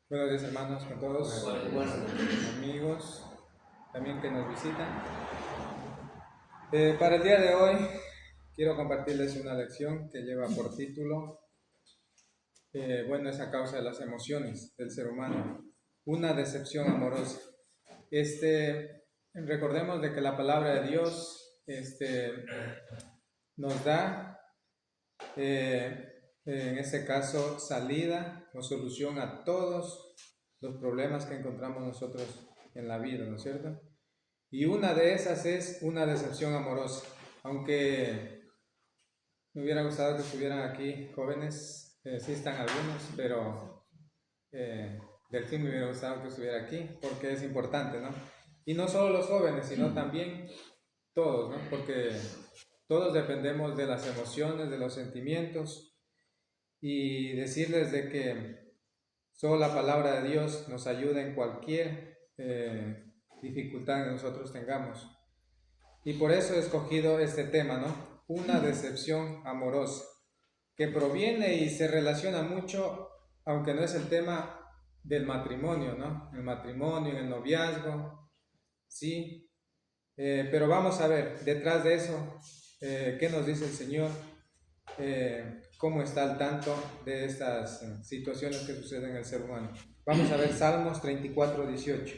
Buenos días, hermanos, con todos, amigos también que nos visitan. Para el día de hoy quiero compartirles una lección que lleva por título es a causa de las emociones del ser humano, una decepción amorosa. Recordemos de que la palabra de Dios nos da en este caso salida o solución a todos los problemas que encontramos nosotros en la vida, ¿no es cierto? Y una de esas es una decepción amorosa. Aunque me hubiera gustado que estuvieran aquí jóvenes, sí están algunos, pero Delfín me hubiera gustado que estuviera aquí porque es importante, ¿no? Y no solo los jóvenes, sino también todos, ¿no? Porque todos dependemos de las emociones, de los sentimientos, y decirles de que solo la palabra de Dios nos ayuda en cualquier dificultad que nosotros tengamos. Y por eso he escogido este tema, ¿no? Una decepción amorosa, que proviene y se relaciona mucho, aunque no es el tema del matrimonio, ¿no? El matrimonio, el noviazgo, sí. Pero vamos a ver, detrás de eso, ¿qué nos dice el Señor? Cómo está al tanto de estas situaciones que suceden en el ser humano. Vamos a ver Salmos 34, 18.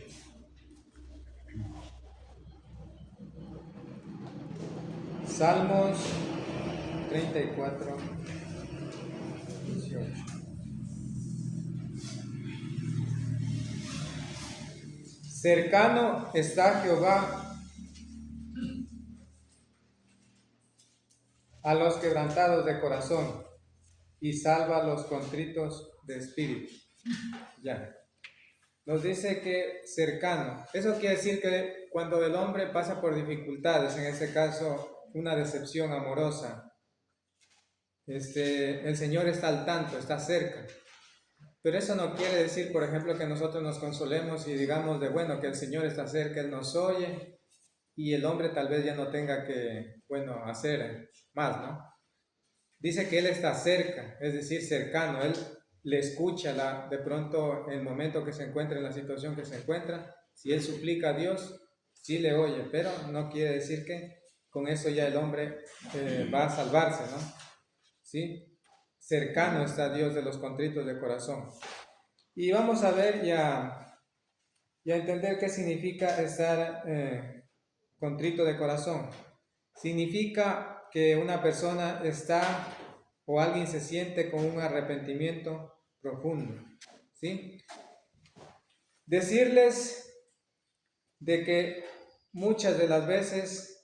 Salmos 34, 18. Cercano está Jehová a los quebrantados de corazón y salva a los contritos de espíritu. Ya. Nos dice que cercano. Eso quiere decir que cuando el hombre pasa por dificultades, en este caso una decepción amorosa, el Señor está al tanto, está cerca. Pero eso no quiere decir, por ejemplo, que nosotros nos consolemos y digamos de bueno, que el Señor está cerca, Él nos oye y el hombre tal vez ya no tenga que, hacer más, ¿no? Dice que Él está cerca, es decir, cercano, Él le escucha de pronto el momento que se encuentra, en la situación que se encuentra. Si Él suplica a Dios, sí le oye, pero no quiere decir que con eso ya el hombre va a salvarse, ¿no? ¿Sí? Cercano está Dios de los contritos de corazón. Y vamos a ver y a entender qué significa estar contrito de corazón. Significa que una persona está o alguien se siente con un arrepentimiento profundo, ¿sí? Decirles de que muchas de las veces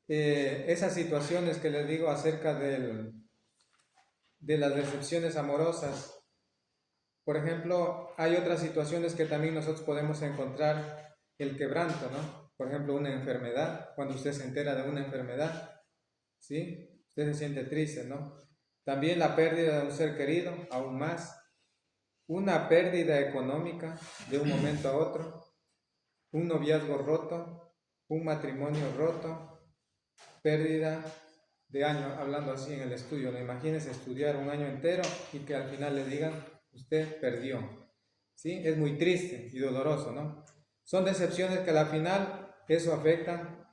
esas situaciones que les digo acerca de las decepciones amorosas, por ejemplo, hay otras situaciones que también nosotros podemos encontrar el quebranto, ¿no? Por ejemplo, una enfermedad, cuando usted se entera de una enfermedad, ¿sí? Usted se siente triste, ¿no? También la pérdida de un ser querido, aún más. Una pérdida económica de un momento a otro. Un noviazgo roto, un matrimonio roto, pérdida de año, hablando así en el estudio. ¿No? Imagínese estudiar un año entero y que al final le digan, usted perdió. ¿Sí? Es muy triste y doloroso, ¿no? Son decepciones que al final eso afecta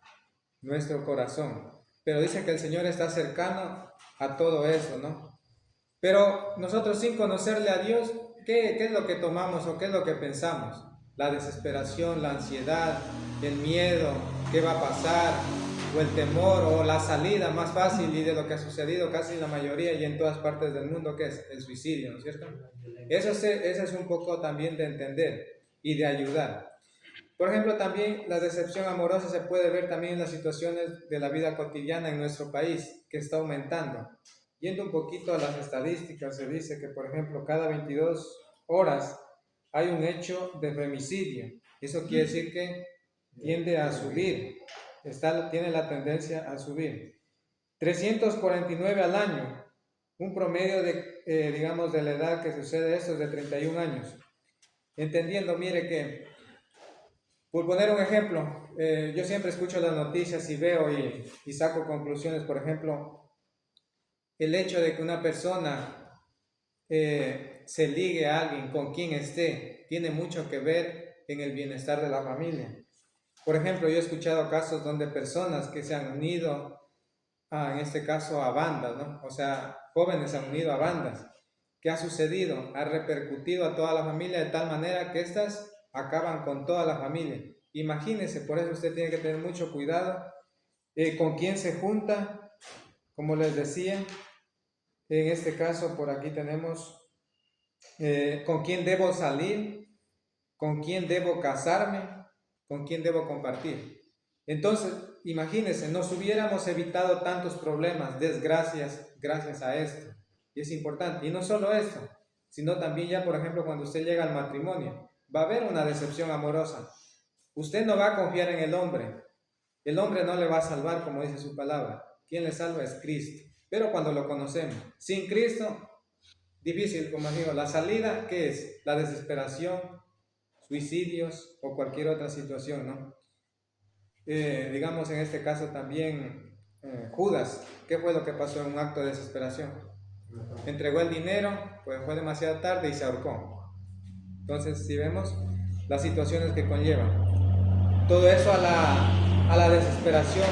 nuestro corazón. Pero dice que el Señor está cercano a todo eso, ¿no? Pero nosotros sin conocerle a Dios, ¿qué es lo que tomamos o qué es lo que pensamos? La desesperación, la ansiedad, el miedo, qué va a pasar, o el temor, o la salida más fácil y de lo que ha sucedido casi en la mayoría y en todas partes del mundo, que es el suicidio, ¿no es cierto? Eso es un poco también de entender y de ayudar. Por ejemplo, también la decepción amorosa se puede ver también en las situaciones de la vida cotidiana en nuestro país, que está aumentando. Yendo un poquito a las estadísticas, se dice que, por ejemplo, cada 22 horas hay un hecho de femicidio. Eso quiere decir que tiende a subir, tiene la tendencia a subir. 349 al año, un promedio de, de la edad que sucede esto es de 31 años. Entendiendo, mire que Por poner un ejemplo, yo siempre escucho las noticias y veo y saco conclusiones. Por ejemplo, el hecho de que una persona se ligue a alguien con quien esté tiene mucho que ver en el bienestar de la familia. Por ejemplo, yo he escuchado casos donde personas que se han unido, en este caso a bandas, ¿no? O sea, jóvenes se han unido a bandas. ¿Qué ha sucedido? Ha repercutido a toda la familia de tal manera que éstas acaban con toda la familia. Imagínese, por eso usted tiene que tener mucho cuidado con quién se junta, como les decía. En este caso, por aquí tenemos con quién debo salir, con quién debo casarme, con quién debo compartir. Entonces, imagínense, nos hubiéramos evitado tantos problemas, desgracias, gracias a esto. Y es importante. Y no solo esto, sino también ya, por ejemplo, cuando usted llega al matrimonio, va a haber una decepción amorosa. Usted no va a confiar en el hombre. El hombre no le va a salvar, como dice su palabra. Quien le salva es Cristo. Pero cuando lo conocemos, sin Cristo, difícil, como digo, la salida, ¿qué es? La desesperación, suicidios o cualquier otra situación, ¿no? Digamos en este caso también Judas, ¿qué fue lo que pasó en un acto de desesperación? Entregó el dinero, pues fue demasiado tarde y se ahorcó. Entonces, si vemos las situaciones que conllevan, todo eso a la desesperación,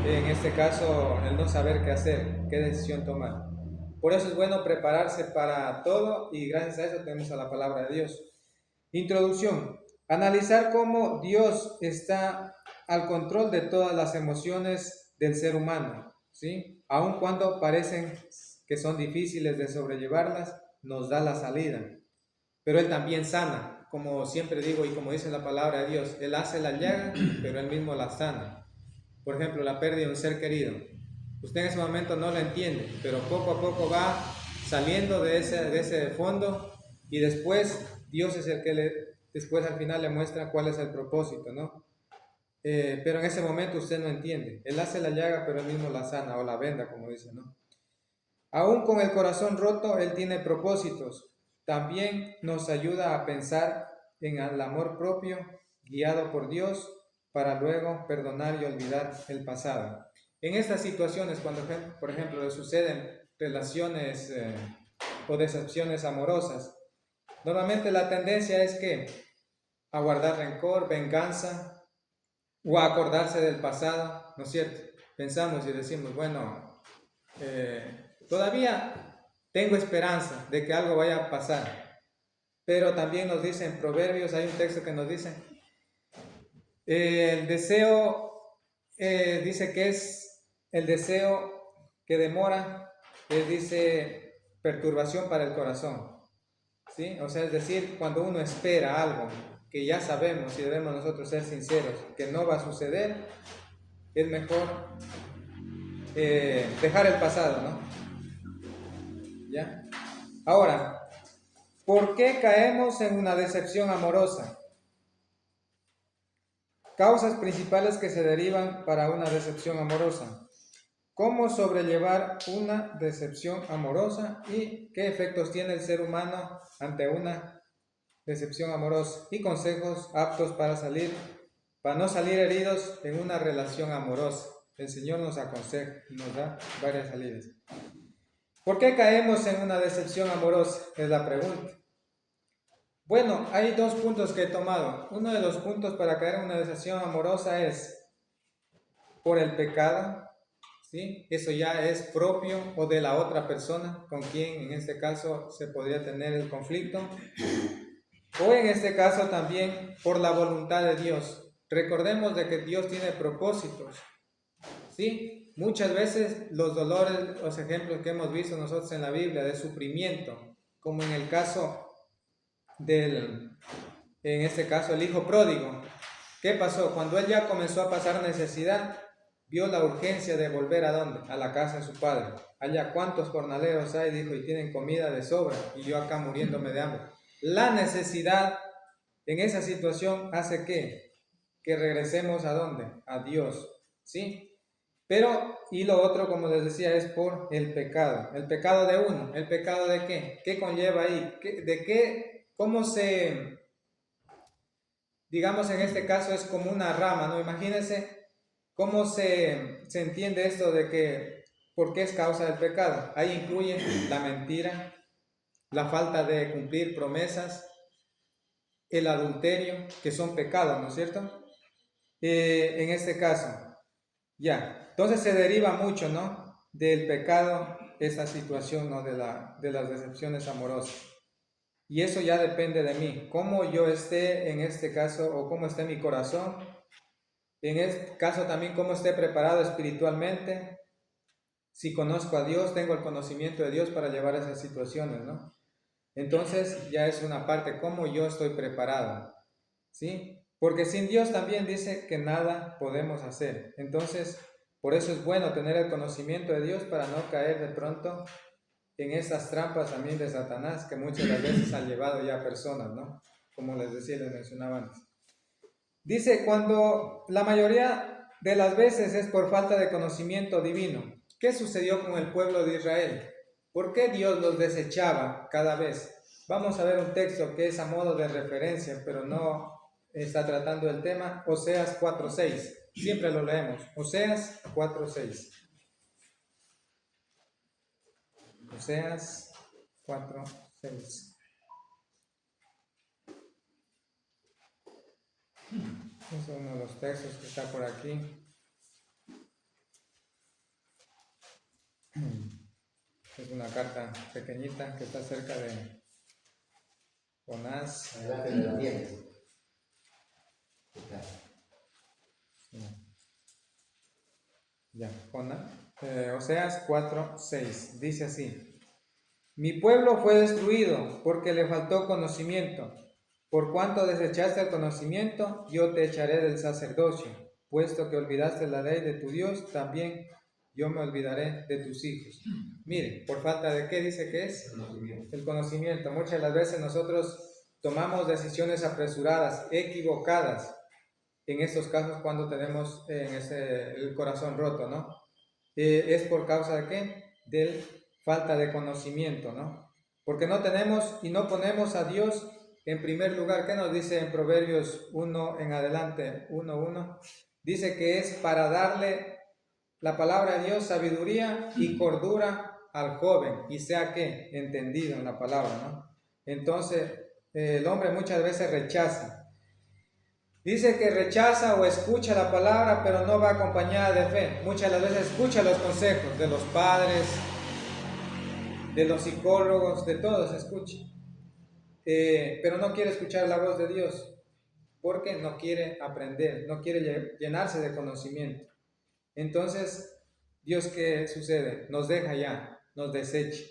en este caso el no saber qué hacer, qué decisión tomar. Por eso es bueno prepararse para todo y gracias a eso tenemos a la palabra de Dios. Introducción. Analizar cómo Dios está al control de todas las emociones del ser humano, ¿sí? Aun cuando parecen que son difíciles de sobrellevarlas, nos da la salida. Pero Él también sana, como siempre digo y como dice la palabra de Dios. Él hace la llaga, pero Él mismo la sana. Por ejemplo, la pérdida de un ser querido. Usted en ese momento no la entiende, pero poco a poco va saliendo de ese fondo y después Dios es el que después al final le muestra cuál es el propósito, ¿no? Pero en ese momento usted no entiende. Él hace la llaga, pero Él mismo la sana o la venda, como dice, ¿no? Aún con el corazón roto, Él tiene propósitos. También nos ayuda a pensar en el amor propio, guiado por Dios, para luego perdonar y olvidar el pasado. En estas situaciones, cuando, por ejemplo, le suceden relaciones o decepciones amorosas, normalmente la tendencia es que a guardar rencor, venganza o a acordarse del pasado, ¿no es cierto? Pensamos y decimos, bueno, todavía tengo esperanza de que algo vaya a pasar, pero también nos dice en Proverbios, hay un texto que nos dice, el deseo, dice que es el deseo que demora, dice perturbación para el corazón, ¿sí? O sea, es decir, cuando uno espera algo que ya sabemos y debemos nosotros ser sinceros que no va a suceder, es mejor dejar el pasado, ¿no? ¿Ya? Ahora, ¿por qué caemos en una decepción amorosa? Causas principales que se derivan para una decepción amorosa. ¿Cómo sobrellevar una decepción amorosa y qué efectos tiene el ser humano ante una decepción amorosa? Y consejos aptos para no salir heridos en una relación amorosa. El Señor nos aconseja y nos da varias salidas. ¿Por qué caemos en una decepción amorosa? Es la pregunta. Bueno, hay dos puntos que he tomado. Uno de los puntos para caer en una decepción amorosa es por el pecado, ¿sí? Eso ya es propio o de la otra persona con quien en este caso se podría tener el conflicto. O en este caso también por la voluntad de Dios. Recordemos de que Dios tiene propósitos, ¿sí? Muchas veces los dolores, los ejemplos que hemos visto nosotros en la Biblia de sufrimiento, como en el caso en este caso el hijo pródigo. ¿Qué pasó? Cuando él ya comenzó a pasar necesidad, vio la urgencia de volver ¿a dónde? A la casa de su padre. Allá cuántos jornaleros hay, dijo, y tienen comida de sobra, y yo acá muriéndome de hambre. La necesidad en esa situación hace que regresemos ¿a dónde? A Dios, ¿sí? Pero, y lo otro, como les decía, es por el pecado. El pecado de uno. ¿El pecado de qué? ¿Qué conlleva ahí? ¿De qué? ¿Cómo se digamos en este caso es como una rama, ¿no? Imagínense cómo se entiende esto de que, ¿por qué es causa del pecado? Ahí incluye la mentira, la falta de cumplir promesas, el adulterio, que son pecados, ¿no es cierto? En este caso, ya. Entonces se deriva mucho, ¿no? Del pecado, esa situación, ¿no? De las decepciones amorosas. Y eso ya depende de mí, cómo yo esté en este caso, o cómo esté mi corazón. En este caso también cómo esté preparado espiritualmente, si conozco a Dios, tengo el conocimiento de Dios para llevar esas situaciones, ¿no? Entonces ya es una parte, cómo yo estoy preparado, ¿sí? Porque sin Dios también dice que nada podemos hacer. Entonces, por eso es bueno tener el conocimiento de Dios para no caer de pronto en esas trampas también de Satanás que muchas de las veces han llevado ya a personas, ¿no? Como les decía, les mencionaba antes. Dice, cuando la mayoría de las veces es por falta de conocimiento divino. ¿Qué sucedió con el pueblo de Israel? ¿Por qué Dios los desechaba cada vez? Vamos a ver un texto que es a modo de referencia, pero no está tratando el tema. Oseas 4:6. Siempre lo leemos. Oseas 4:6. Oseas 4:6. Es uno de los textos que está por aquí. Es una carta pequeñita que está cerca de Jonás. Adelante de la tienda. Ya, Oseas 4:6. Dice así: Mi pueblo fue destruido porque le faltó conocimiento. Por cuanto desechaste el conocimiento, yo te echaré del sacerdocio. Puesto que olvidaste la ley de tu Dios, también yo me olvidaré de tus hijos. Mire, ¿por falta de qué dice que es? El conocimiento. Muchas de las veces nosotros tomamos decisiones apresuradas, equivocadas, en estos casos cuando tenemos el corazón roto, ¿no? Es por causa de qué? De falta de conocimiento, ¿no? Porque no tenemos y no ponemos a Dios en primer lugar. ¿Qué nos dice en Proverbios 1 en adelante, 1:1? Dice que es para darle la palabra de Dios, sabiduría y cordura al joven, y sea que entendido en la palabra, ¿no? Entonces, el hombre muchas veces rechaza. Dice que rechaza o escucha la palabra, pero no va acompañada de fe. Muchas de las veces escucha los consejos de los padres, de los psicólogos, de todos escucha. Pero no quiere escuchar la voz de Dios, porque no quiere aprender, no quiere llenarse de conocimiento. Entonces, Dios, ¿qué sucede? Nos deja ya, nos desecha.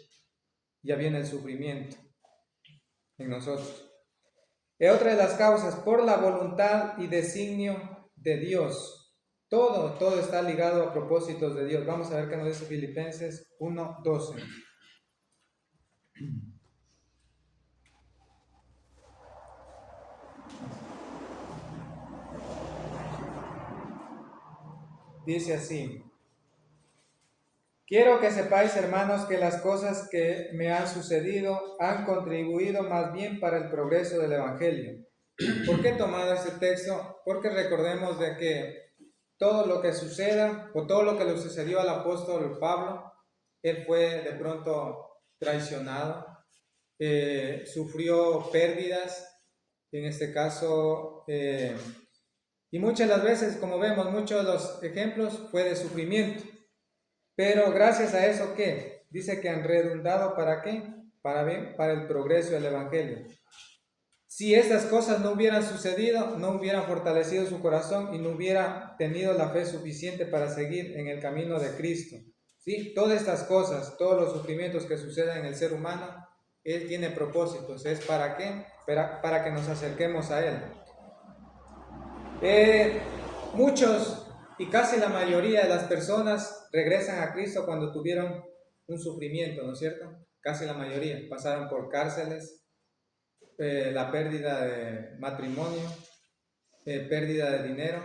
Ya viene el sufrimiento en nosotros. Otra de las causas, por la voluntad y designio de Dios. Todo está ligado a propósitos de Dios. Vamos a ver qué nos dice Filipenses 1:12. Dice así: Quiero que sepáis, hermanos, que las cosas que me han sucedido han contribuido más bien para el progreso del Evangelio. ¿Por qué he tomado este texto? Porque recordemos de que todo lo que suceda, o todo lo que le sucedió al apóstol Pablo, él fue de pronto traicionado, sufrió pérdidas, en este caso, y muchas de las veces, como vemos, muchos de los ejemplos fue de sufrimiento. Pero gracias a eso, ¿qué? Dice que han redundado ¿para qué? Para bien, para el progreso del Evangelio. Si estas cosas no hubieran sucedido, no hubieran fortalecido su corazón y no hubiera tenido la fe suficiente para seguir en el camino de Cristo. ¿Sí? Todas estas cosas, todos los sufrimientos que suceden en el ser humano, Él tiene propósitos. ¿Es para qué? Para que nos acerquemos a Él. Muchos y casi la mayoría de las personas regresan a Cristo cuando tuvieron un sufrimiento, ¿no es cierto? Casi la mayoría pasaron por cárceles, la pérdida de matrimonio, pérdida de dinero.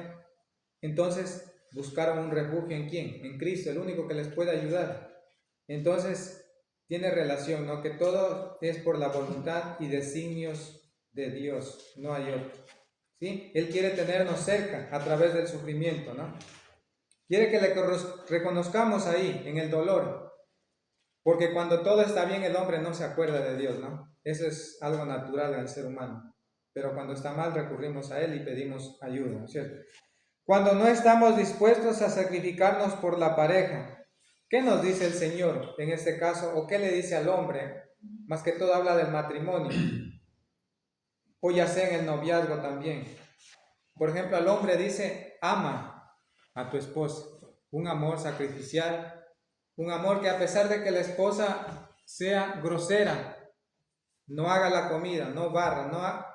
Entonces buscaron un refugio ¿en quién? En Cristo, el único que les puede ayudar. Entonces tiene relación, ¿no? Que todo es por la voluntad y designios de Dios, no hay otro. ¿sí? Él quiere tenernos cerca a través del sufrimiento, ¿no? Quiere que le reconozcamos ahí, en el dolor, porque cuando todo está bien el hombre no se acuerda de Dios, ¿no? Eso es algo natural en el ser humano, pero cuando está mal recurrimos a Él y pedimos ayuda, ¿no es cierto? Cuando no estamos dispuestos a sacrificarnos por la pareja, ¿qué nos dice el Señor en este caso? ¿O qué le dice al hombre? Más que todo habla del matrimonio, o ya sea en el noviazgo también. Por ejemplo, al hombre dice, ama a tu esposa, un amor sacrificial, un amor que a pesar de que la esposa sea grosera, no haga la comida, no barra,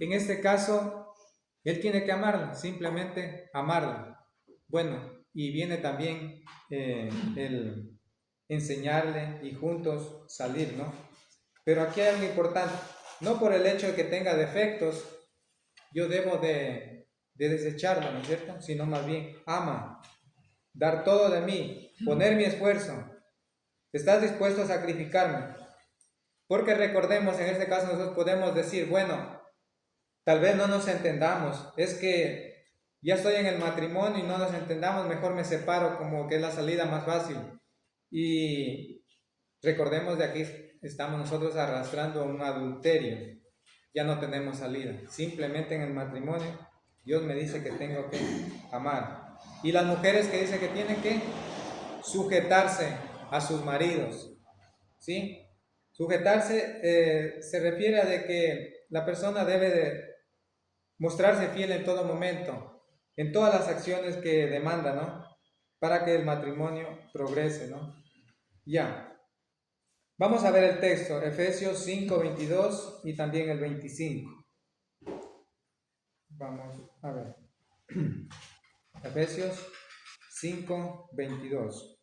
en este caso, él tiene que amarla, simplemente amarla. Bueno, y viene también el enseñarle y juntos salir, ¿no? Pero aquí hay algo importante, no por el hecho de que tenga defectos, yo debo de desecharlo, ¿no es cierto? Sino más bien, ama, dar todo de mí, poner mi esfuerzo. ¿Estás dispuesto a sacrificarme? Porque recordemos, en este caso nosotros podemos decir, bueno, tal vez no nos entendamos, es que ya estoy en el matrimonio y no nos entendamos, mejor me separo, como que es la salida más fácil. Y recordemos, de aquí estamos nosotros arrastrando un adulterio, ya no tenemos salida, simplemente en el matrimonio Dios me dice que tengo que amar. Y las mujeres que dicen que tienen que sujetarse a sus maridos, ¿sí? Sujetarse se refiere a de que la persona debe de mostrarse fiel en todo momento, en todas las acciones que demanda, ¿no? Para que el matrimonio progrese, ¿no? Ya. Vamos a ver el texto, Efesios 5, 22 y también el 25. Vamos a ver. Efesios 5, 22.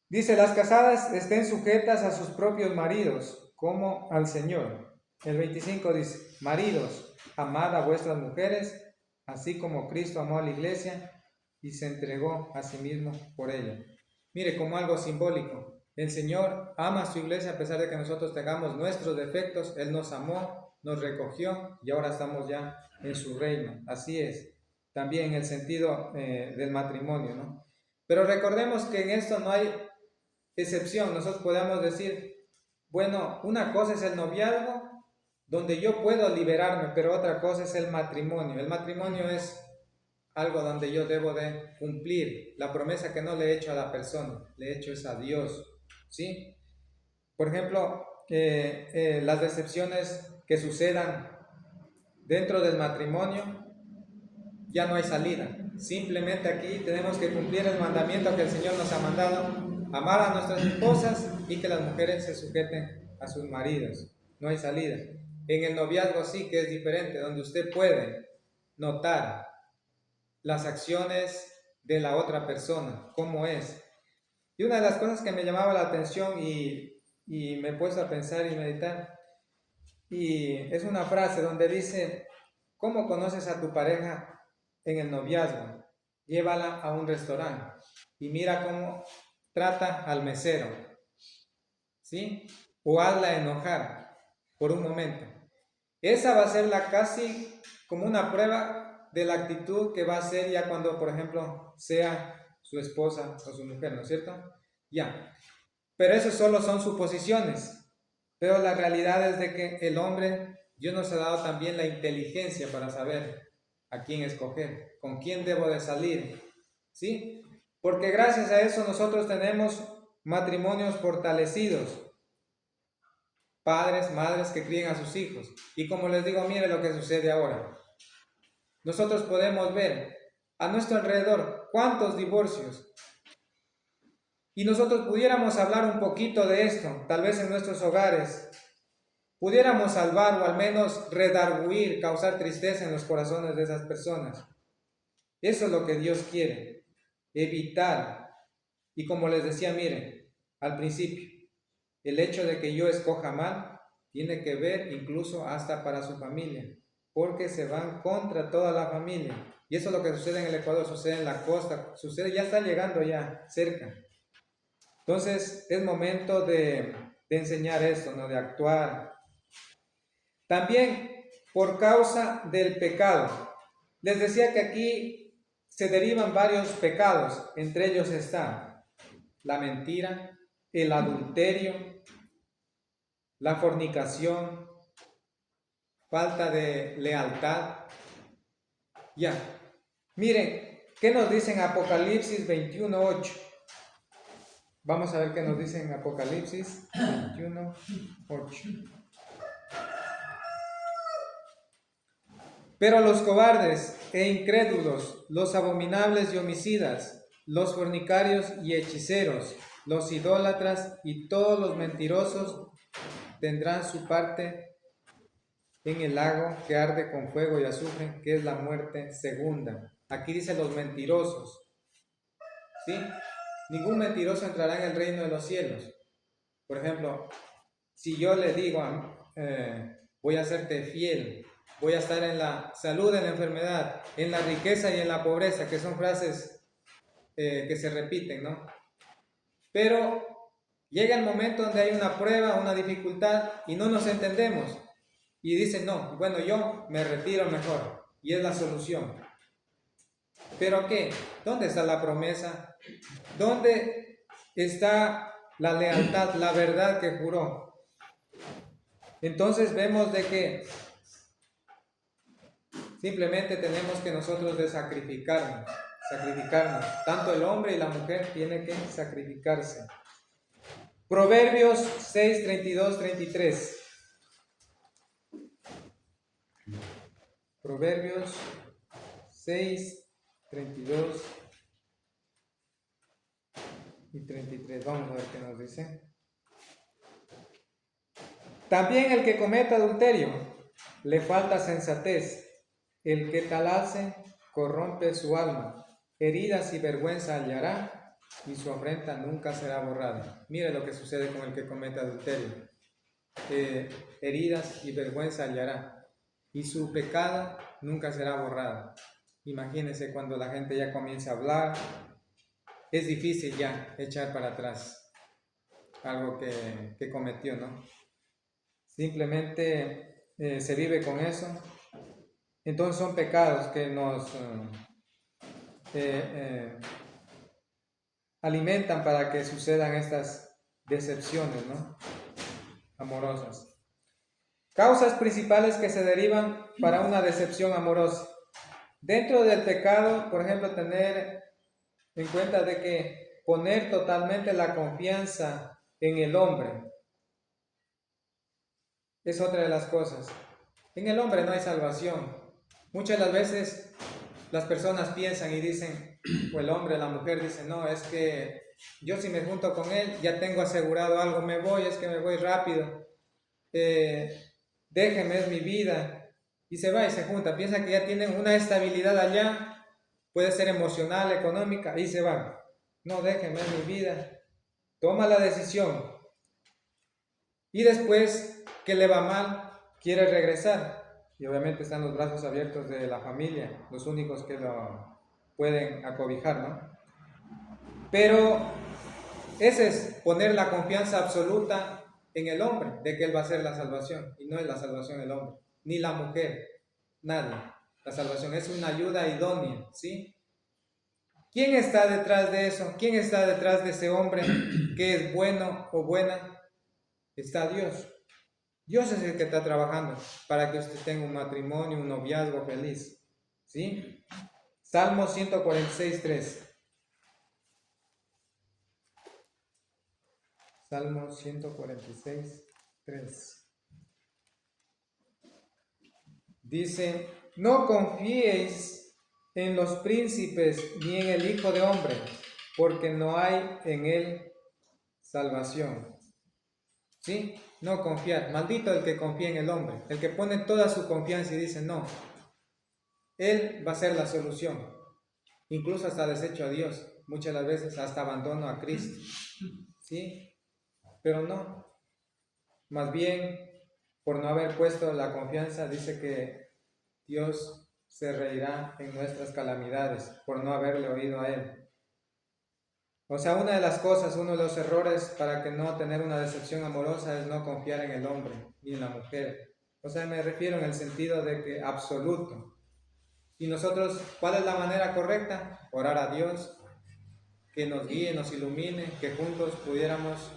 Dice, las casadas estén sujetas a sus propios maridos, como al Señor. El 25 dice, maridos, amad a vuestras mujeres, así como Cristo amó a la iglesia y se entregó a sí mismo por ella. Mire, como algo simbólico, el Señor ama a su iglesia a pesar de que nosotros tengamos nuestros defectos, Él nos amó, nos recogió y ahora estamos ya en su reino. Así es, también en el sentido del matrimonio, ¿no? Pero recordemos que en esto no hay excepción. Nosotros podemos decir, bueno, una cosa es el noviazgo, donde yo puedo liberarme, pero otra cosa es el matrimonio. El matrimonio es algo donde yo debo de cumplir la promesa que no le he hecho a la persona, le he hecho es a Dios, ¿sí? Por ejemplo, las decepciones que sucedan dentro del matrimonio, ya no hay salida. Simplemente aquí tenemos que cumplir el mandamiento que el Señor nos ha mandado, amar a nuestras esposas y que las mujeres se sujeten a sus maridos. No hay salida. En el noviazgo sí que es diferente, donde usted puede notar las acciones de la otra persona, cómo es. Y una de las cosas que me llamaba la atención y me he puesto a pensar y meditar, y es una frase donde dice, ¿cómo conoces a tu pareja en el noviazgo? Llévala a un restaurante y mira cómo trata al mesero, ¿sí? O hazla enojar por un momento. Esa va a ser la casi como una prueba de la actitud que va a ser ya cuando, por ejemplo, sea su esposa o su mujer, ¿no es cierto? Ya. Pero eso solo son suposiciones. Pero la realidad es de que el hombre, Dios nos ha dado también la inteligencia para saber a quién escoger, con quién debo de salir, ¿sí? Porque gracias a eso nosotros tenemos matrimonios fortalecidos, padres, madres que críen a sus hijos. Y como les digo, mire lo que sucede ahora. Nosotros podemos ver a nuestro alrededor cuántos divorcios. Y nosotros pudiéramos hablar un poquito de esto, tal vez en nuestros hogares. Pudiéramos salvar o al menos redarguir, causar tristeza en los corazones de esas personas. Eso es lo que Dios quiere, evitar. Y como les decía, miren, al principio, el hecho de que yo escoja mal tiene que ver incluso hasta para su familia, porque se van contra toda la familia. Y eso es lo que sucede en el Ecuador, sucede en la costa, sucede, ya está llegando ya cerca. Entonces es momento de enseñar esto, ¿no? De actuar. También por causa del pecado. Les decía que aquí se derivan varios pecados, entre ellos está la mentira, el adulterio, la fornicación, falta de lealtad. Ya, miren, ¿qué nos dice en Apocalipsis 21:8? Vamos a ver qué nos dice en Apocalipsis 21:8. Pero los cobardes e incrédulos, los abominables y homicidas, los fornicarios y hechiceros, los idólatras y todos los mentirosos tendrán su parte en el lago que arde con fuego y azufre, que es la muerte segunda. Aquí dice los mentirosos, ¿sí? Ningún mentiroso entrará en el reino de los cielos. Por ejemplo, si yo le digo, voy a hacerte fiel, voy a estar en la salud, en la enfermedad, en la riqueza y en la pobreza, que son frases que se repiten, ¿no? Pero llega el momento donde hay una prueba, una dificultad y no nos entendemos. Y dicen, no, bueno, yo me retiro mejor. Y es la solución. ¿Pero qué? ¿Dónde está la promesa? ¿Dónde está la lealtad, la verdad que juró? Entonces vemos de que simplemente tenemos que nosotros de sacrificarnos. Tanto el hombre y la mujer tienen que sacrificarse. Proverbios 6, 32, 33. Proverbios 6, 32 y 33. Vamos a ver qué nos dice. También el que cometa adulterio le falta sensatez. El que tal hace corrompe su alma. Heridas y vergüenza hallará y su afrenta nunca será borrada. Mire lo que sucede con el que cometa adulterio. Heridas y vergüenza hallará y su pecado nunca será borrado. Imagínense cuando la gente ya comienza a hablar, es difícil ya echar para atrás algo que cometió, ¿no? Simplemente se vive con eso. Entonces son pecados que nos alimentan para que sucedan estas decepciones, ¿no? Amorosas. Causas principales que se derivan para una decepción amorosa. Dentro del pecado, por ejemplo, tener en cuenta de que poner totalmente la confianza en el hombre es otra de las cosas. En el hombre no hay salvación. Muchas de las veces las personas piensan y dicen, o el hombre, la mujer dice, no, es que yo si me junto con él ya tengo asegurado algo, me voy, es que me voy rápido, déjeme, es mi vida. Y se va y se junta, piensa que ya tienen una estabilidad allá, puede ser emocional, económica, y se va. No, déjeme, es mi vida. Toma la decisión. Y después que le va mal, quiere regresar. Y obviamente están los brazos abiertos de la familia, los únicos que lo pueden acobijar, ¿no? Pero ese es poner la confianza absoluta en el hombre, de que él va a ser la salvación. Y no es la salvación el hombre, ni la mujer, nadie. La salvación es una ayuda idónea, ¿sí? ¿Quién está detrás de eso? ¿Quién está detrás de ese hombre que es bueno o buena? Está Dios. Dios es el que está trabajando para que usted tenga un matrimonio, un noviazgo feliz. ¿Sí? Salmo 146, 3. Salmo 146, 3. Dice, no confíéis en los príncipes ni en el Hijo de Hombre, porque no hay en él salvación. ¿Sí? No confiar. Maldito el que confía en el hombre, el que pone toda su confianza y dice, no, él va a ser la solución. Incluso hasta desecho a Dios, muchas de las veces hasta abandono a Cristo. ¿Sí? Pero no. Más bien, por no haber puesto la confianza, dice que Dios se reirá en nuestras calamidades por no haberle oído a Él. O sea, una de las cosas, uno de los errores para que no tener una decepción amorosa es no confiar en el hombre ni en la mujer. O sea, me refiero en el sentido de que absoluto. Y nosotros, ¿cuál es la manera correcta? Orar a Dios, que nos guíe, nos ilumine, que juntos pudiéramos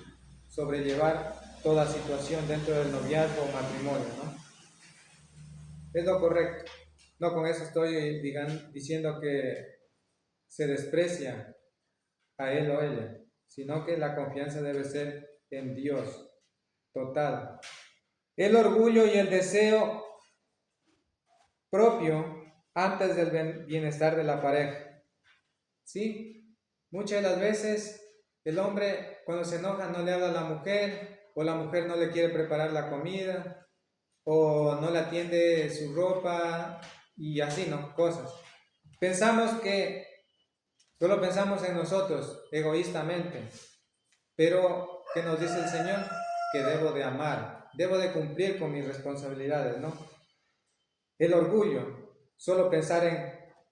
sobrellevar toda situación dentro del noviazgo o matrimonio, ¿no? Es lo correcto. No con eso estoy diciendo que se desprecia a él o ella, sino que la confianza debe ser en Dios, total. El orgullo y el deseo propio antes del bienestar de la pareja. ¿Sí? Muchas de las veces el hombre cuando se enoja no le habla a la mujer, o la mujer no le quiere preparar la comida, o no le atiende su ropa, y así, ¿no? Cosas. Solo pensamos en nosotros, egoístamente, pero ¿qué nos dice el Señor? Que debo de amar, debo de cumplir con mis responsabilidades, ¿no? El orgullo, solo pensar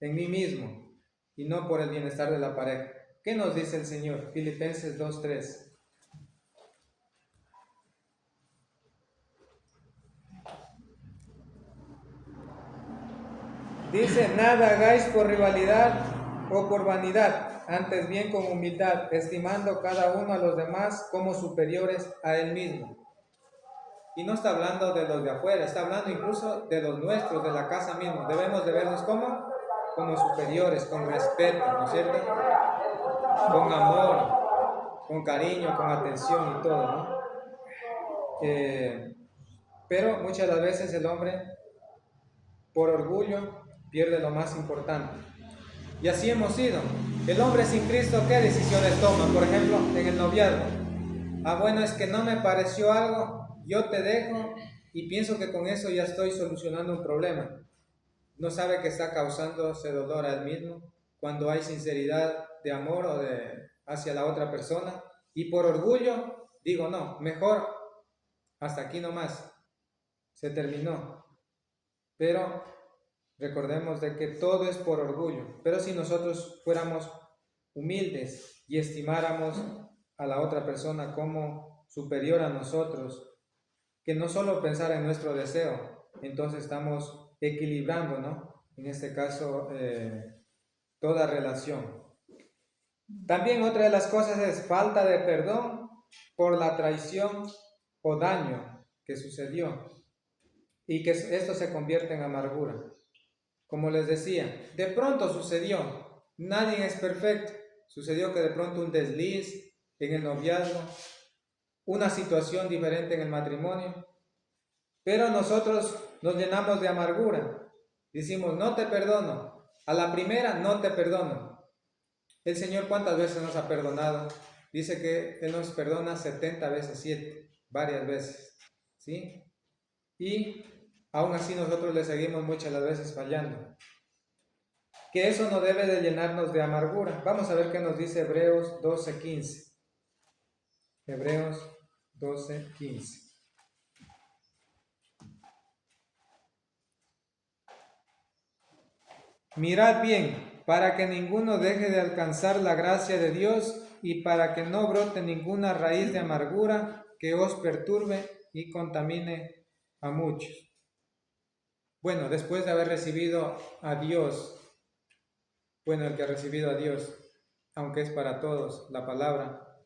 en mí mismo y no por el bienestar de la pareja. ¿Qué nos dice el Señor? Filipenses 2:3. Dice, nada hagáis por rivalidad o por vanidad, antes bien con humildad, estimando cada uno a los demás como superiores a él mismo. Y no está hablando de los de afuera, está hablando incluso de los nuestros, de la casa misma. Debemos de vernos como superiores, con respeto, ¿no es cierto? Con amor, con cariño, con atención y todo, ¿no? Pero muchas de las veces el hombre, por orgullo, pierde lo más importante. Y así hemos sido. El hombre sin Cristo, ¿qué decisiones toma? Por ejemplo, en el noviazgo. Bueno, es que no me pareció algo, yo te dejo y pienso que con eso ya estoy solucionando un problema. No sabe que está causándose dolor a él mismo cuando hay sinceridad de amor o hacia la otra persona. Y por orgullo, digo, no, mejor hasta aquí nomás, se terminó. Pero recordemos de que todo es por orgullo. Pero si nosotros fuéramos humildes y estimáramos a la otra persona como superior a nosotros, que no solo pensar en nuestro deseo, entonces estamos equilibrando, ¿no? En este caso, toda relación. También otra de las cosas es falta de perdón por la traición o daño que sucedió y que esto se convierte en amargura. Como les decía, de pronto sucedió, nadie es perfecto, sucedió que de pronto un desliz en el noviazgo, una situación diferente en el matrimonio, pero nosotros nos llenamos de amargura, decimos, no te perdono, a la primera no te perdono. El Señor, ¿cuántas veces nos ha perdonado? Dice que Él nos perdona 70 veces 7, varias veces, ¿sí? Y aún así nosotros le seguimos muchas las veces fallando. Que eso no debe de llenarnos de amargura. Vamos a ver qué nos dice Hebreos 12:15. Hebreos 12:15. Mirad bien, para que ninguno deje de alcanzar la gracia de Dios y para que no brote ninguna raíz de amargura que os perturbe y contamine a muchos. Bueno, después de haber recibido a Dios, el que ha recibido a Dios, aunque es para todos la palabra,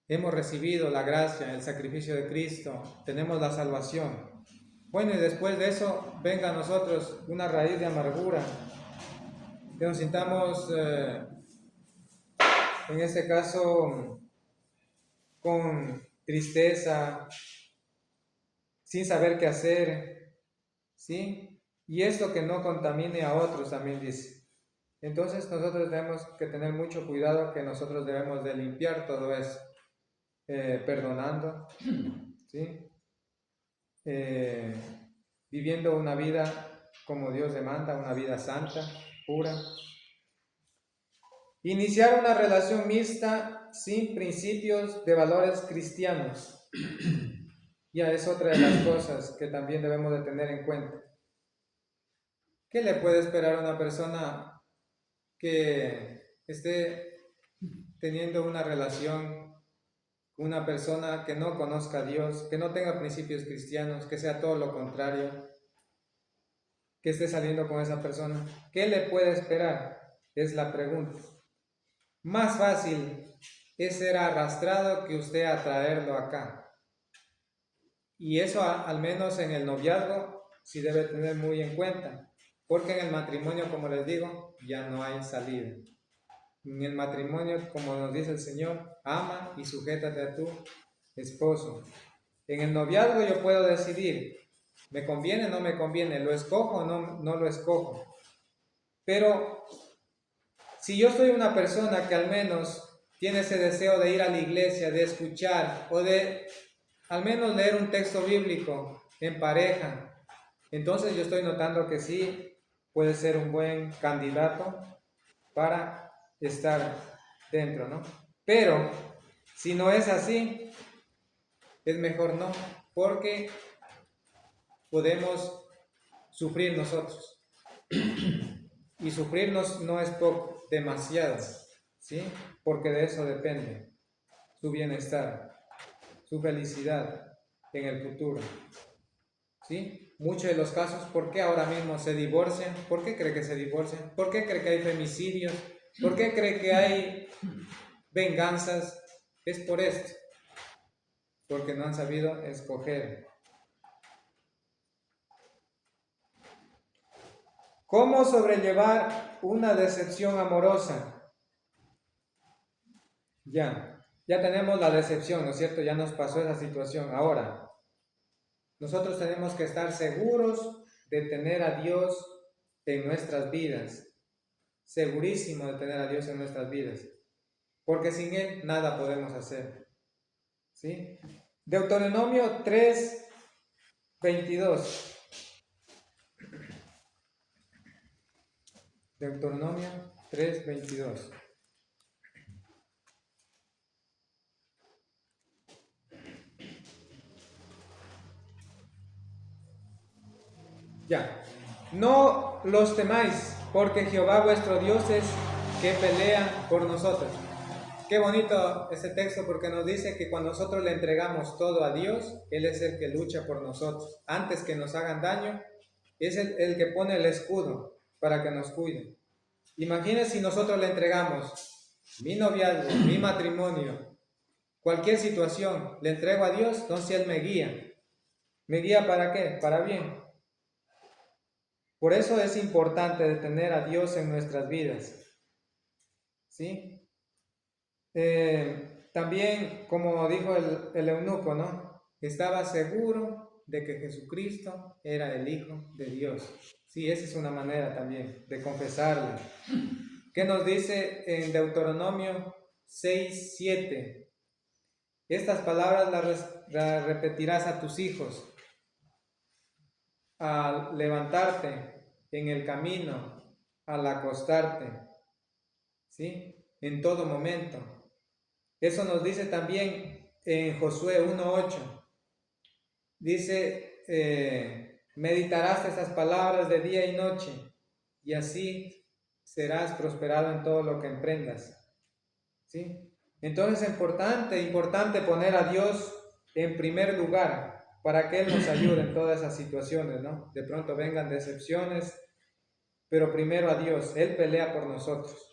hemos recibido la gracia, el sacrificio de Cristo, tenemos la salvación. Bueno, y después de eso venga a nosotros una raíz de amargura, que nos sintamos, en este caso, con tristeza, sin saber qué hacer, ¿sí? Y esto que no contamine a otros, también dice. Entonces nosotros tenemos que tener mucho cuidado, que nosotros debemos de limpiar todo eso, perdonando, ¿sí? Viviendo una vida como Dios demanda, una vida santa, pura. Iniciar una relación mixta sin principios de valores cristianos. Ya es otra de las cosas que también debemos de tener en cuenta. ¿Qué le puede esperar a una persona que esté teniendo una relación una persona que no conozca a Dios, que no tenga principios cristianos, que sea todo lo contrario, que esté saliendo con esa persona? ¿Qué le puede esperar? Es la pregunta. Más fácil es ser arrastrado que usted atraerlo acá. Y eso al menos en el noviazgo sí debe tener muy en cuenta, porque en el matrimonio, como les digo, ya no hay salida. En el matrimonio, como nos dice el Señor, ama y sujétate a tu esposo. En el noviazgo yo puedo decidir, ¿me conviene o no me conviene? ¿Lo escojo o no lo escojo? Pero si yo soy una persona que al menos tiene ese deseo de ir a la iglesia, de escuchar o de al menos leer un texto bíblico en pareja, entonces yo estoy notando que sí puede ser un buen candidato para estar dentro, ¿no? Pero si no es así, es mejor no, porque podemos sufrir nosotros. Y sufrirnos no es poco, demasiado, ¿sí? Porque de eso depende su bienestar, su felicidad en el futuro, ¿sí? Muchos de los casos, ¿por qué ahora mismo se divorcian? ¿Por qué cree que se divorcian? ¿Por qué cree que hay femicidios? ¿Por qué cree que hay venganzas? Es por esto, porque no han sabido escoger. ¿Cómo sobrellevar una decepción amorosa? Ya tenemos la decepción, ¿no es cierto? Ya nos pasó esa situación. Ahora, nosotros tenemos que estar seguros de tener a Dios en nuestras vidas. Segurísimo de tener a Dios en nuestras vidas. Porque sin Él nada podemos hacer. ¿Sí? Deuteronomio 3:22. Deuteronomio 3:22. Ya. No los temáis, porque Jehová vuestro Dios es que pelea por nosotros. Qué bonito este texto, porque nos dice que cuando nosotros le entregamos todo a Dios, Él es el que lucha por nosotros. Antes que nos hagan daño, es el que pone el escudo para que nos cuide. Imagínense si nosotros le entregamos mi noviazgo, mi matrimonio, cualquier situación, le entrego a Dios, entonces Él me guía. ¿Me guía para qué? Para bien. Por eso es importante tener a Dios en nuestras vidas. ¿Sí? También, como dijo el eunuco, ¿no? Estaba seguro de que Jesucristo era el Hijo de Dios. Sí, esa es una manera también de confesarlo. ¿Qué nos dice en Deuteronomio 6:7? Estas palabras las repetirás a tus hijos al levantarte en el camino, al acostarte, ¿sí? En todo momento. Eso nos dice también en Josué 1:8. Dice, meditarás estas palabras de día y noche, y así serás prosperado en todo lo que emprendas. ¿Sí? Entonces es importante poner a Dios en primer lugar para que Él nos ayude en todas esas situaciones, ¿no? De pronto vengan decepciones, pero primero a Dios, Él pelea por nosotros.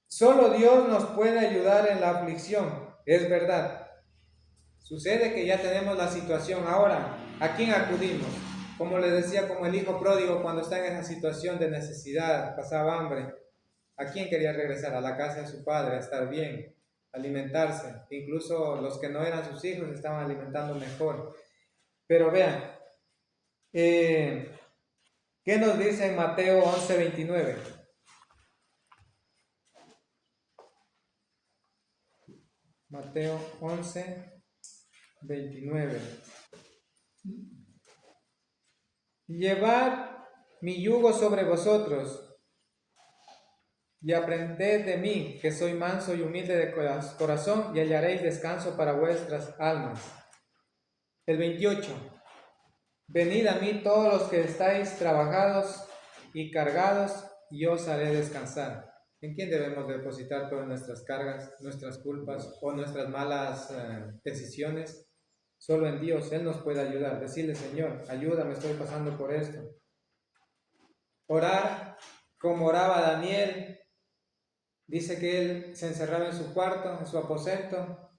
Solo Dios nos puede ayudar en la aflicción, es verdad. Sucede que ya tenemos la situación ahora. ¿A quién acudimos? Como les decía, como el hijo pródigo cuando está en esa situación de necesidad, pasaba hambre. ¿A quién quería regresar? A la casa de su padre, a estar bien, alimentarse. Incluso los que no eran sus hijos estaban alimentando mejor. Pero vean, ¿qué nos dice en Mateo 11:29? Mateo 11:29. Llevad mi yugo sobre vosotros y aprended de mí, que soy manso y humilde de corazón, y hallaréis descanso para vuestras almas. El 28. Venid a mí todos los que estáis trabajados y cargados, y os haré descansar. ¿En quién debemos depositar todas nuestras cargas, nuestras culpas o nuestras malas decisiones? Solo en Dios. Él nos puede ayudar. Decirle, Señor, ayúdame, estoy pasando por esto. Orar como oraba Daniel. Dice que él se encerraba en su cuarto, en su aposento,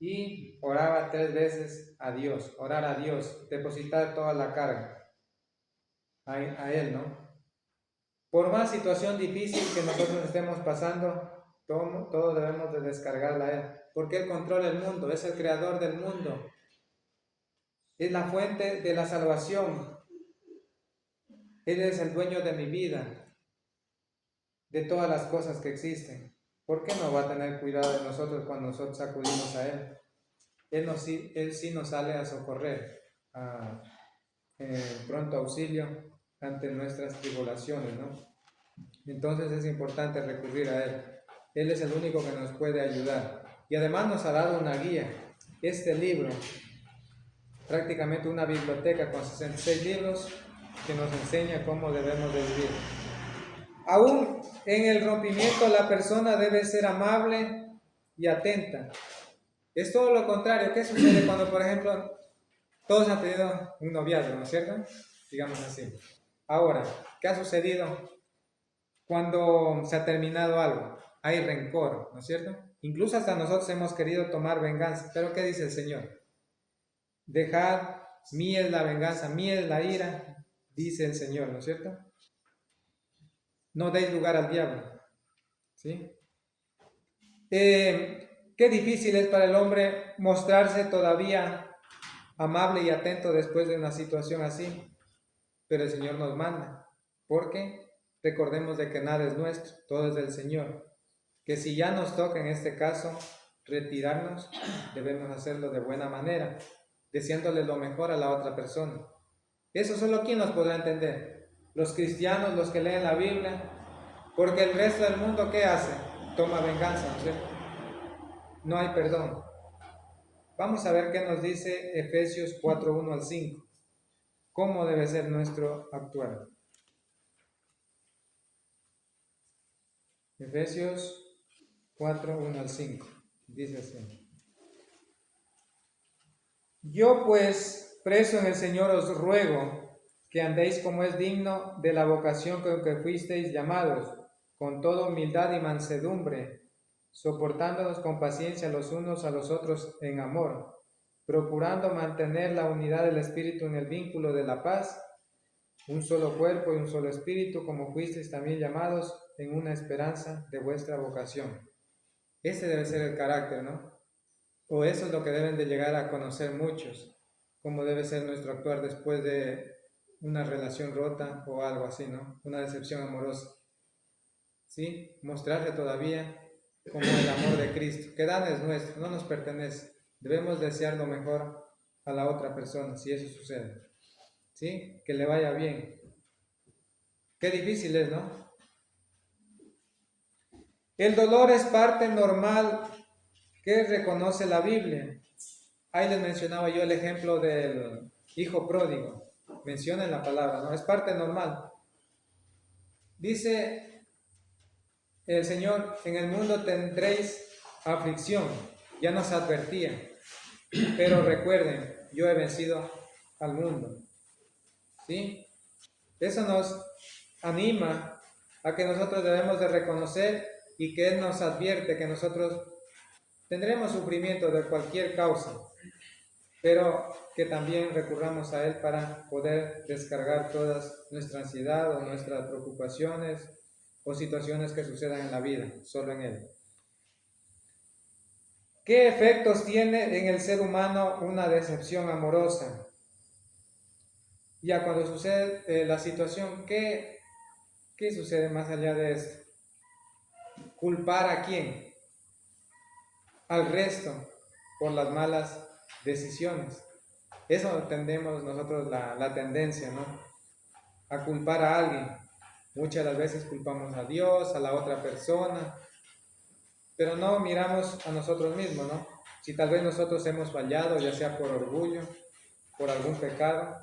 y oraba 3 veces a Dios. Orar a Dios, depositar toda la carga a Él, ¿no? Por más situación difícil que nosotros estemos pasando, todo debemos de descargarla a Él, porque Él controla el mundo, es el creador del mundo, es la fuente de la salvación, Él es el dueño de mi vida, de todas las cosas que existen. ¿Por qué no va a tener cuidado de nosotros cuando nosotros acudimos a Él? Él sí nos sale a socorrer, a pronto auxilio ante nuestras tribulaciones, ¿no? Entonces es importante recurrir a Él. Él es el único que nos puede ayudar. Y además nos ha dado una guía. Este libro, prácticamente una biblioteca con 66 libros que nos enseña cómo debemos de vivir. Aún en el rompimiento la persona debe ser amable y atenta. Es todo lo contrario. ¿Qué sucede cuando, por ejemplo, todos han tenido un noviazgo, ¿no es cierto? Digamos así. Ahora, ¿qué ha sucedido cuando se ha terminado algo? Hay rencor, ¿no es cierto? Incluso hasta nosotros hemos querido tomar venganza. Pero ¿qué dice el Señor? Dejad, mía es la venganza, mía es la ira, dice el Señor, ¿no es cierto? No deis lugar al diablo, ¿sí? Qué difícil es para el hombre mostrarse todavía amable y atento después de una situación así, pero el Señor nos manda, porque recordemos de que nada es nuestro, todo es del Señor, que si ya nos toca en este caso retirarnos, debemos hacerlo de buena manera, deseándole lo mejor a la otra persona. Eso solo quien nos podrá entender, los cristianos, los que leen la Biblia, porque el resto del mundo ¿qué hace? Toma venganza, ¿no es cierto? No hay perdón. Vamos a ver qué nos dice Efesios 4:1 al 5. ¿Cómo debe ser nuestro actuar? Efesios 4:1 al 5. Dice así. Yo pues, preso en el Señor, os ruego que andéis como es digno de la vocación con que fuisteis llamados, con toda humildad y mansedumbre, soportándonos con paciencia los unos a los otros en amor, procurando mantener la unidad del Espíritu en el vínculo de la paz, un solo cuerpo y un solo espíritu, como fuisteis también llamados en una esperanza de vuestra vocación. Ese debe ser el carácter, ¿no? O eso es lo que deben de llegar a conocer muchos, cómo debe ser nuestro actuar después de una relación rota o algo así, ¿no? Una decepción amorosa. ¿Sí? Mostrarse todavía como el amor de Cristo, que dan es nuestro, no nos pertenece. Debemos desear lo mejor a la otra persona, si eso sucede. ¿Sí? Que le vaya bien. Qué difícil es, ¿no? El dolor es parte normal que reconoce la Biblia. Ahí les mencionaba yo el ejemplo del hijo pródigo. Menciona en la palabra, ¿no? Es parte normal. Dice el Señor, en el mundo tendréis aflicción. Ya nos advertía. Pero recuerden, yo he vencido al mundo. ¿Sí? Eso nos anima a que nosotros debemos de reconocer y que Él nos advierte que nosotros tendremos sufrimiento de cualquier causa, pero que también recurramos a Él para poder descargar toda nuestra ansiedad o nuestras preocupaciones o situaciones que sucedan en la vida, solo en Él. ¿Qué efectos tiene en el ser humano una decepción amorosa? Ya cuando sucede la situación, ¿qué sucede más allá de esto? ¿Culpar a quién? Al resto por las malas decisiones. Eso tendemos nosotros la tendencia, ¿no? A culpar a alguien. Muchas de las veces culpamos a Dios, a la otra persona, pero no miramos a nosotros mismos, ¿no? Si tal vez nosotros hemos fallado, ya sea por orgullo, por algún pecado,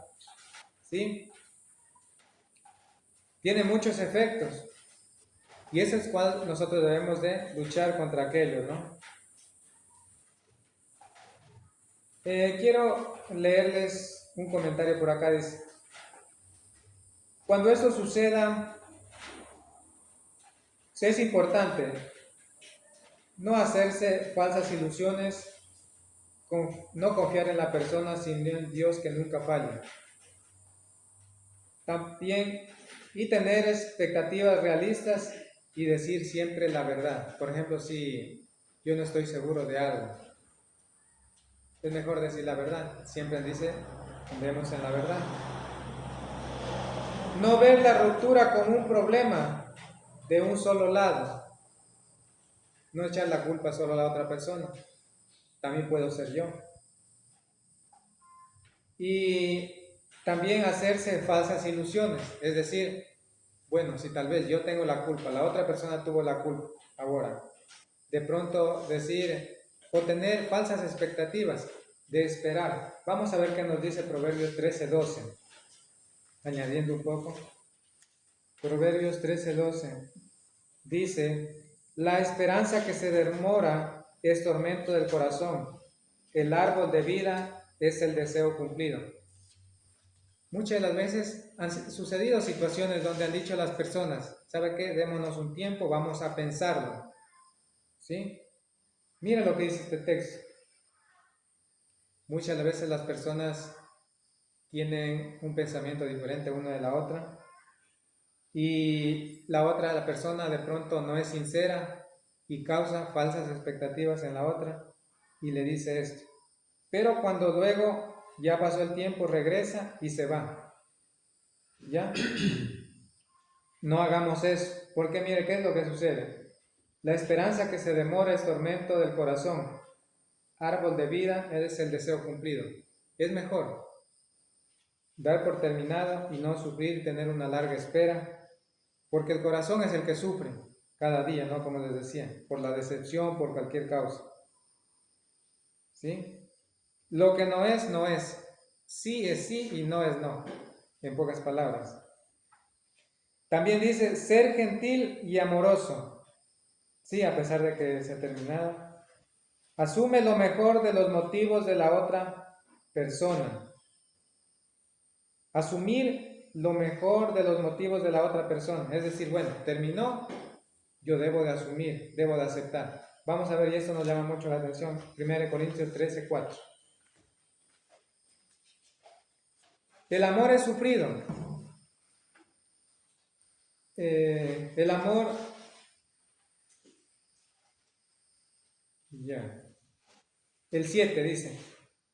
¿sí? Tiene muchos efectos. Y eso es cual nosotros debemos de luchar contra aquello, ¿no? Quiero leerles un comentario por acá. Dice, cuando esto suceda, es importante no hacerse falsas ilusiones, no confiar en la persona, sino en Dios que nunca falla. También, y tener expectativas realistas y decir siempre la verdad. Por ejemplo, si yo no estoy seguro de algo, es mejor decir la verdad. Siempre dice, andemos en la verdad. No ver la ruptura como un problema de un solo lado. No echar la culpa solo a la otra persona. También puedo ser yo. Y también hacerse falsas ilusiones. Es decir, bueno, si tal vez yo tengo la culpa, la otra persona tuvo la culpa. Ahora, de pronto decir o tener falsas expectativas de esperar. Vamos a ver qué nos dice Proverbios 13:12. Añadiendo un poco. Proverbios 13:12 dice, la esperanza que se demora es tormento del corazón. El árbol de vida es el deseo cumplido. Muchas de las veces han sucedido situaciones donde han dicho las personas, ¿sabe qué? Démonos un tiempo, vamos a pensarlo. ¿Sí? Mira lo que dice este texto. Muchas veces las personas tienen un pensamiento diferente una de la otra y la persona de pronto no es sincera y causa falsas expectativas en la otra y le dice esto. Pero cuando luego ya pasó el tiempo, regresa y se va. ¿Ya? No hagamos eso, porque mire qué es lo que sucede. La esperanza que se demora es tormento del corazón. Árbol de vida es el deseo cumplido. Es mejor dar por terminado y no sufrir, tener una larga espera, porque el corazón es el que sufre cada día, ¿no? Como les decía, por la decepción, por cualquier causa. ¿Sí? Lo que no es, no es. Sí es sí y no es no, en pocas palabras. También dice ser gentil y amoroso. Sí, a pesar de que se ha terminado. Asume lo mejor de los motivos de la otra persona. Asumir lo mejor de los motivos de la otra persona. Es decir, bueno, terminó, yo debo de asumir, debo de aceptar. Vamos a ver, y esto nos llama mucho la atención. 1 Corintios 13:4. El amor es sufrido. El amor, ya. El 7 dice,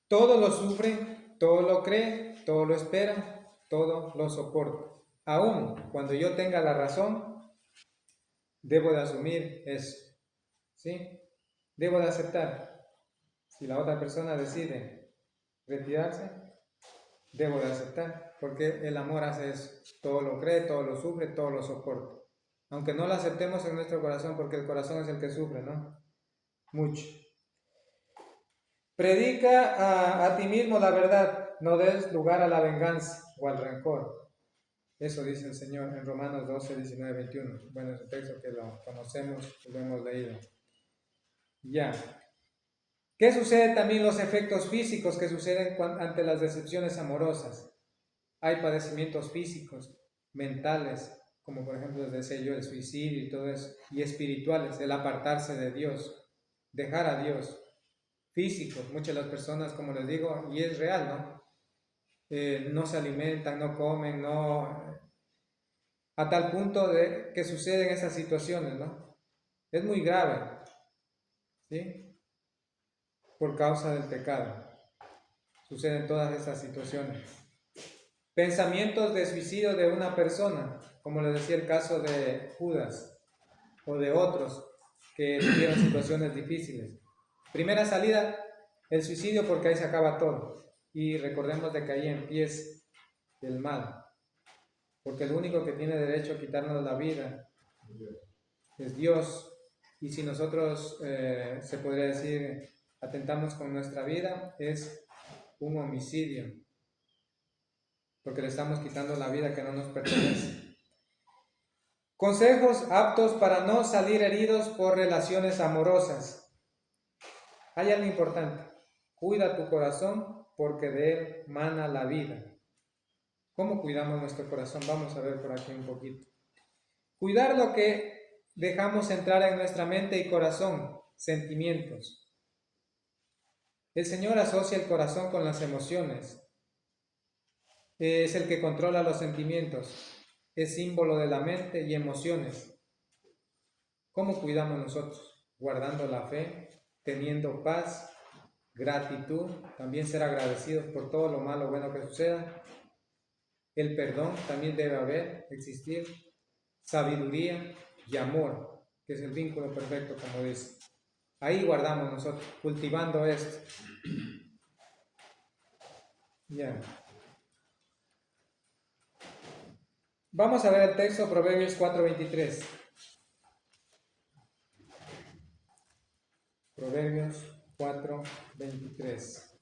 todo lo sufre, todo lo cree, todo lo espera, todo lo soporta. Aún cuando yo tenga la razón, debo de asumir eso, ¿sí? Debo de aceptar. Si la otra persona decide retirarse, debo de aceptar, porque el amor hace eso. Todo lo cree, todo lo sufre, todo lo soporta. Aunque no lo aceptemos en nuestro corazón, porque el corazón es el que sufre, ¿no? Mucho. Predica a ti mismo la verdad, no des lugar a la venganza o al rencor. Eso dice el Señor en Romanos 12, 19, 21. Bueno, es un texto que lo conocemos y lo hemos leído. Ya. ¿Qué sucede también los efectos físicos que suceden ante las decepciones amorosas? Hay padecimientos físicos, mentales, como por ejemplo les decía yo, el suicidio y todo eso, y espirituales, el apartarse de Dios, dejar a Dios. Físicos, muchas de las personas, como les digo, y es real, ¿no? No se alimentan, no comen, no... A tal punto de que suceden esas situaciones, ¿no? Es muy grave, ¿sí? Por causa del pecado. Suceden todas estas situaciones. Pensamientos de suicidio de una persona, como les decía el caso de Judas o de otros que tuvieron situaciones difíciles. Primera salida, el suicidio, porque ahí se acaba todo. Y recordemos de que ahí empieza el mal, porque el único que tiene derecho a quitarnos la vida es Dios. Y si nosotros, se podría decir, atentamos con nuestra vida, es un homicidio, porque le estamos quitando la vida que no nos pertenece. Consejos aptos para no salir heridos por relaciones amorosas. Hay algo importante. Cuida tu corazón porque de él mana la vida. ¿Cómo cuidamos nuestro corazón? Vamos a ver por aquí un poquito. Cuidar lo que dejamos entrar en nuestra mente y corazón, sentimientos. El Señor asocia el corazón con las emociones. Es el que controla los sentimientos. Es símbolo de la mente y emociones. ¿Cómo cuidamos nosotros? Guardando la fe, teniendo paz, gratitud, también ser agradecidos por todo lo malo o bueno que suceda. El perdón también debe existir. Sabiduría y amor, que es el vínculo perfecto, como dice. Ahí guardamos nosotros, cultivando esto. Ya. Vamos a ver el texto, Proverbios 4:23. Proverbios 4:23.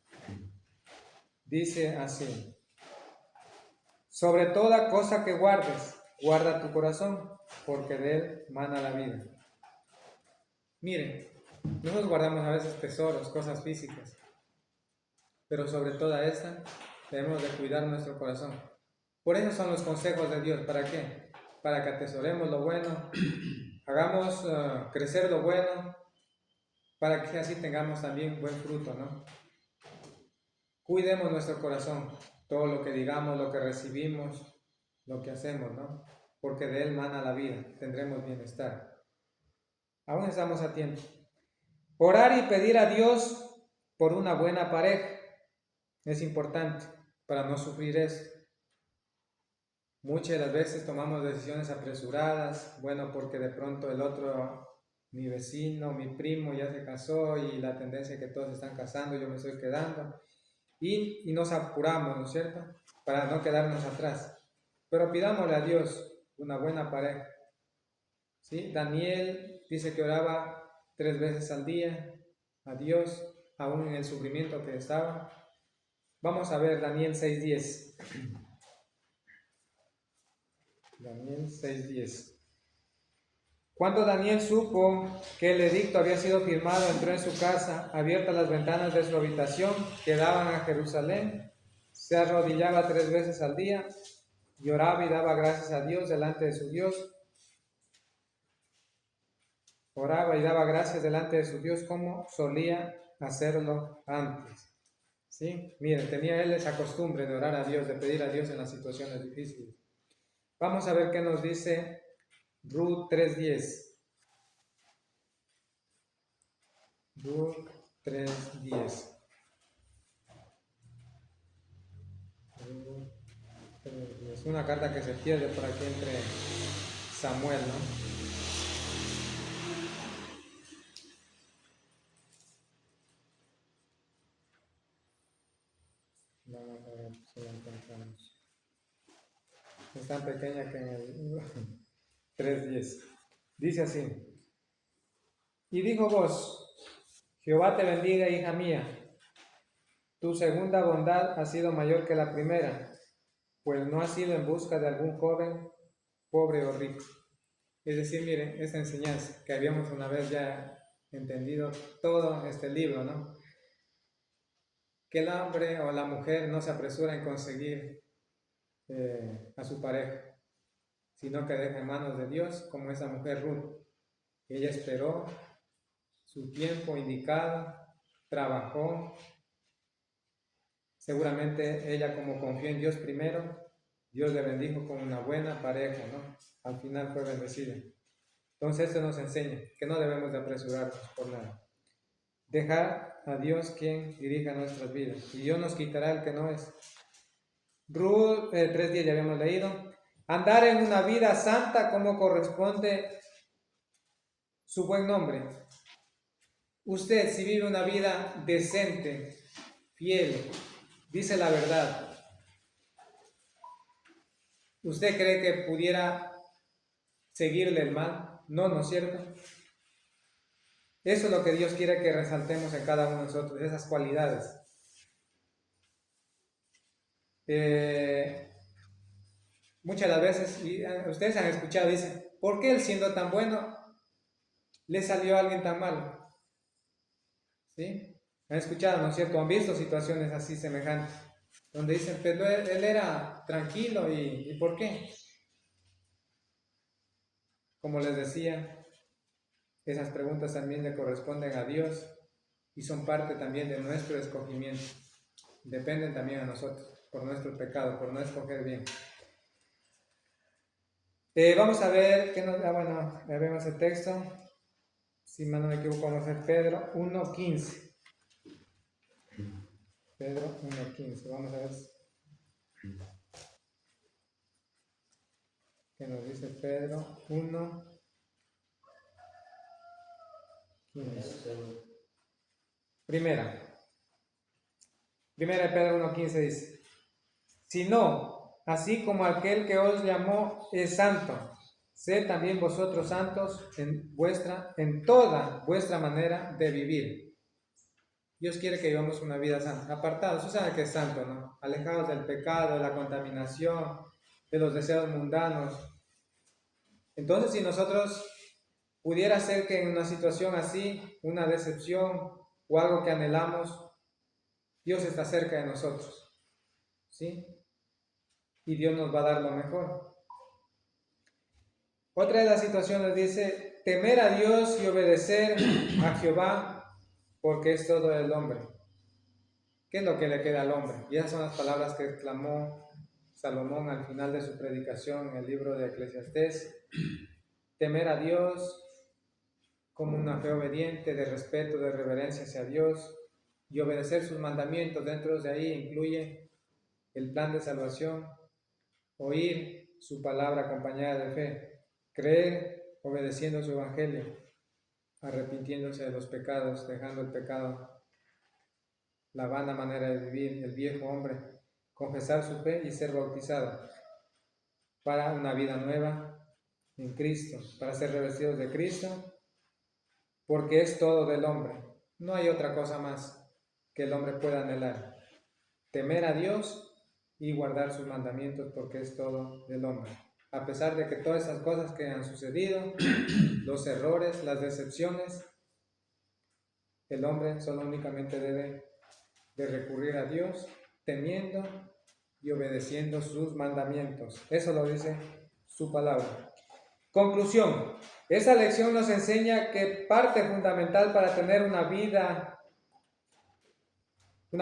Dice así: sobre toda cosa que guardes, guarda tu corazón, porque de él mana la vida. Miren, nosotros guardamos a veces tesoros, cosas físicas, pero sobre toda esta debemos de cuidar nuestro corazón. Por eso son los consejos de Dios. ¿Para qué? Para que atesoremos lo bueno, hagamos crecer lo bueno, para que así tengamos también buen fruto, ¿no? Cuidemos nuestro corazón, todo lo que digamos, lo que recibimos, lo que hacemos, ¿no? Porque de él mana la vida, tendremos bienestar. Aún estamos a tiempo. Orar y pedir a Dios por una buena pareja es importante para no sufrir eso. Muchas de las veces tomamos decisiones apresuradas, bueno, porque de pronto el otro, mi vecino, mi primo ya se casó y la tendencia es que todos se están casando, yo me estoy quedando. Y nos apuramos, ¿no es cierto? Para no quedarnos atrás. Pero pidámosle a Dios una buena pareja. ¿Sí? Daniel dice que oraba 3 veces al día a Dios, aún en el sufrimiento que estaba. Vamos a ver Daniel 6:10. Daniel 6:10. Cuando Daniel supo que el edicto había sido firmado, entró en su casa, abiertas las ventanas de su habitación que daban a Jerusalén, se arrodillaba 3 veces al día, lloraba y daba gracias a Dios delante de su Dios. Oraba y daba gracias delante de su Dios como solía hacerlo antes. ¿Sí? Miren, tenía él esa costumbre de orar a Dios, de pedir a Dios en las situaciones difíciles. Vamos a ver qué nos dice Ruth 3:10. Ruth 3:10. Es una carta que se pierde por aquí entre Samuel, ¿no? Vamos a ver si la encontramos. Es tan pequeña que en el 3:10. Dice así: y dijo vos, Jehová te bendiga, hija mía, tu segunda bondad ha sido mayor que la primera, pues no has ido en busca de algún joven, pobre o rico. Es decir, miren, esta enseñanza que habíamos una vez ya entendido todo este libro, ¿no? Que el hombre o la mujer no se apresura en conseguir a su pareja, sino que deja en manos de Dios, como esa mujer Ruth. Ella esperó su tiempo indicado, trabajó, seguramente ella, como confió en Dios primero, Dios le bendijo con una buena pareja, ¿no? Al final fue bendecida. Entonces esto nos enseña que no debemos de apresurarnos por nada. Dejar a Dios quien dirija nuestras vidas, y Dios nos quitará el que no es. Ruth 3:10 ya habíamos leído. Andar en una vida santa como corresponde su buen nombre. Usted, si vive una vida decente, fiel, dice la verdad, ¿usted cree que pudiera seguirle el mal? No, ¿no es cierto? Eso es lo que Dios quiere que resaltemos en cada uno de nosotros, esas cualidades. muchas de las veces, y ustedes han escuchado, dicen, ¿por qué él siendo tan bueno le salió a alguien tan malo? ¿Sí? Han escuchado, ¿no es cierto? Han visto situaciones así semejantes, donde dicen, pero él era tranquilo, ¿y por qué? Como les decía, esas preguntas también le corresponden a Dios y son parte también de nuestro escogimiento. Dependen también a nosotros, por nuestro pecado, por no escoger bien. Vamos a ver, bueno, vemos el texto. Si mal no me equivoco, vamos a ver Pedro 1:15. Pedro 1:15, vamos a ver qué nos dice Pedro 1:15. Primera de Pedro 1:15 dice, si no, así como aquel que os llamó es santo, sed también vosotros santos en toda vuestra manera de vivir. Dios quiere que vivamos una vida santa, apartados, usted sabe que es santo, ¿no? Alejados del pecado, de la contaminación, de los deseos mundanos. Entonces, si nosotros pudiera ser que en una situación así, una decepción o algo que anhelamos, Dios está cerca de nosotros, ¿sí? Y Dios nos va a dar lo mejor. Otra de las situaciones dice, temer a Dios y obedecer a Jehová, porque es todo el hombre. ¿Qué es lo que le queda al hombre? Y esas son las palabras que exclamó Salomón al final de su predicación en el libro de Eclesiastés. Temer a Dios como una fe obediente, de respeto, de reverencia hacia Dios, y obedecer sus mandamientos. Dentro de ahí incluye el plan de salvación, oír su palabra acompañada de fe, creer obedeciendo su evangelio, arrepintiéndose de los pecados, dejando el pecado, la vana manera de vivir, el viejo hombre, confesar su fe y ser bautizado para una vida nueva en Cristo, para ser revestidos de Cristo, porque es todo del hombre. No hay otra cosa más que el hombre pueda anhelar. Temer a Dios y guardar sus mandamientos, porque es todo del hombre. A pesar de que todas esas cosas que han sucedido, los errores, las decepciones, el hombre solo únicamente debe de recurrir a Dios, temiendo y obedeciendo sus mandamientos. Eso lo dice su palabra. Conclusión. Esta lección nos enseña que parte fundamental para tener una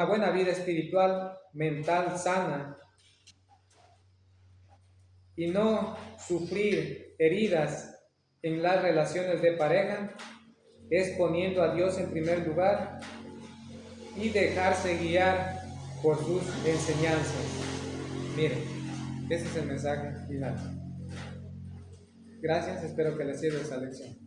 buena vida espiritual, mental, sana, y no sufrir heridas en las relaciones de pareja, es poniendo a Dios en primer lugar y dejarse guiar por sus enseñanzas. Miren, ese es el mensaje final. Gracias, espero que les sirva esta lección.